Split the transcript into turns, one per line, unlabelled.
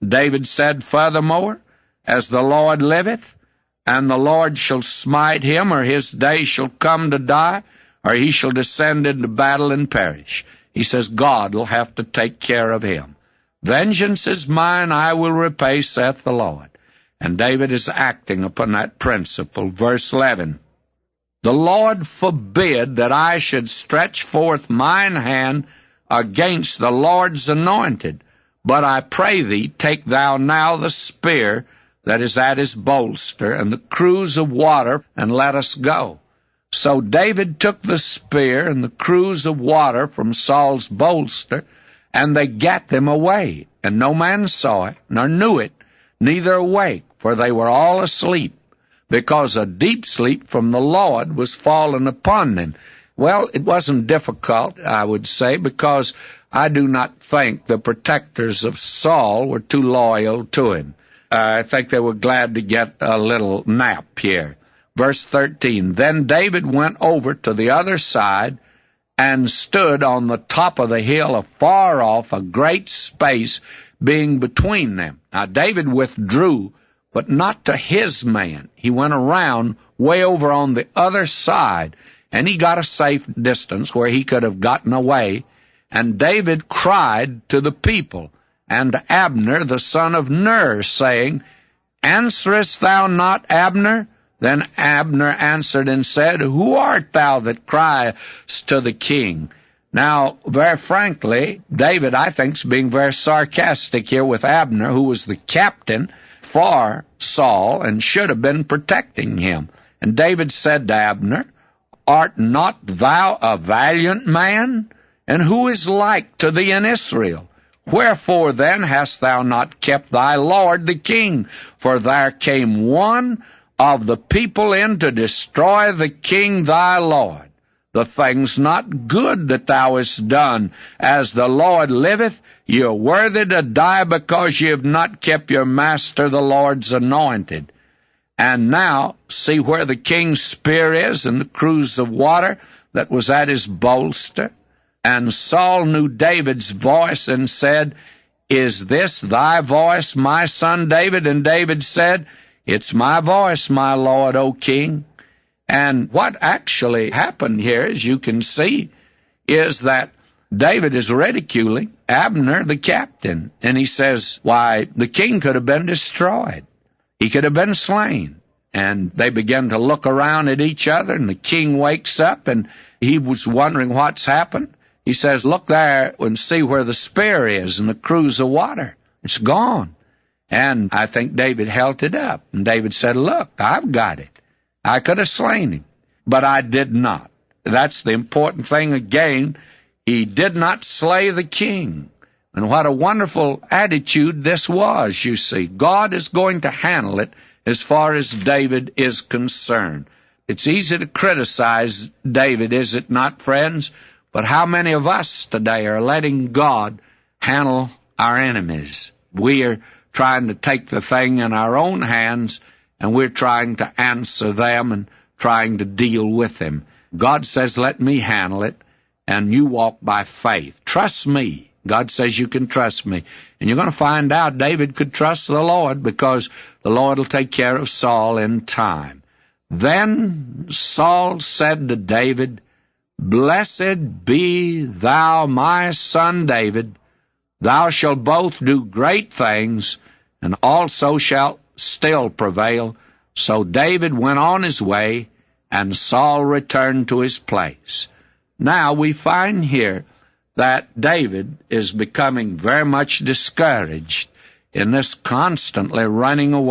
David said, Furthermore, as the Lord liveth, and the Lord shall smite him, or his day shall come to die, or he shall descend into battle and perish. He says God will have to take care of him. Vengeance is mine, I will repay, saith the Lord. And David is acting upon that principle. Verse 11, The Lord forbid that I should stretch forth mine hand against the Lord's anointed. But I pray thee, take thou now the spear that is at his bolster, and the cruse of water, and let us go. So David took the spear and the cruse of water from Saul's bolster, and they gat them away. And no man saw it, nor knew it, neither awake, for they were all asleep, because a deep sleep from the Lord was fallen upon them. Well, it wasn't difficult, I would say, because I do not think the protectors of Saul were too loyal to him. I think they were glad to get a little nap here. Verse 13, Then David went over to the other side and stood on the top of the hill afar off, a great space being between them. Now David withdrew, but not to his man. He went around way over on the other side, and he got a safe distance where he could have gotten away. And David cried to the people, and to Abner the son of Ner, saying, Answerest thou not, Abner? Then Abner answered and said, Who art thou that criest to the king? Now, very frankly, David, I think, is being very sarcastic here with Abner, who was the captain for Saul and should have been protecting him. And David said to Abner, Art not thou a valiant man? And who is like to thee in Israel? Wherefore then hast thou not kept thy lord the king? For there came one of the people in to destroy the king thy lord. The thing's not good that thou hast done. As the Lord liveth, ye are worthy to die, because ye have not kept your master the Lord's anointed. And now, see where the king's spear is, and the cruse of water that was at his bolster. And Saul knew David's voice, and said, Is this thy voice, my son David? And David said, It's my voice, my lord, O king. And what actually happened here, as you can see, is that David is ridiculing Abner, the captain. And he says, why, the king could have been destroyed. He could have been slain. And they begin to look around at each other, and the king wakes up, and he was wondering what's happened. He says, Look there and see where the spear is and the cruse of water. It's gone. And I think David held it up. And David said, Look, I've got it. I could have slain him, but I did not. That's the important thing again. He did not slay the king. And what a wonderful attitude this was, you see. God is going to handle it as far as David is concerned. It's easy to criticize David, is it not, friends? But how many of us today are letting God handle our enemies? We are trying to take the thing in our own hands, and we're trying to answer them and trying to deal with them. God says, let me handle it, and you walk by faith. Trust me. God says you can trust me. And you're going to find out David could trust the Lord, because the Lord will take care of Saul in time. Then Saul said to David, Blessed be thou, my son David. Thou shalt both do great things, and also shalt still prevail. So David went on his way, and Saul returned to his place. Now we find here that David is becoming very much discouraged in this constantly running away.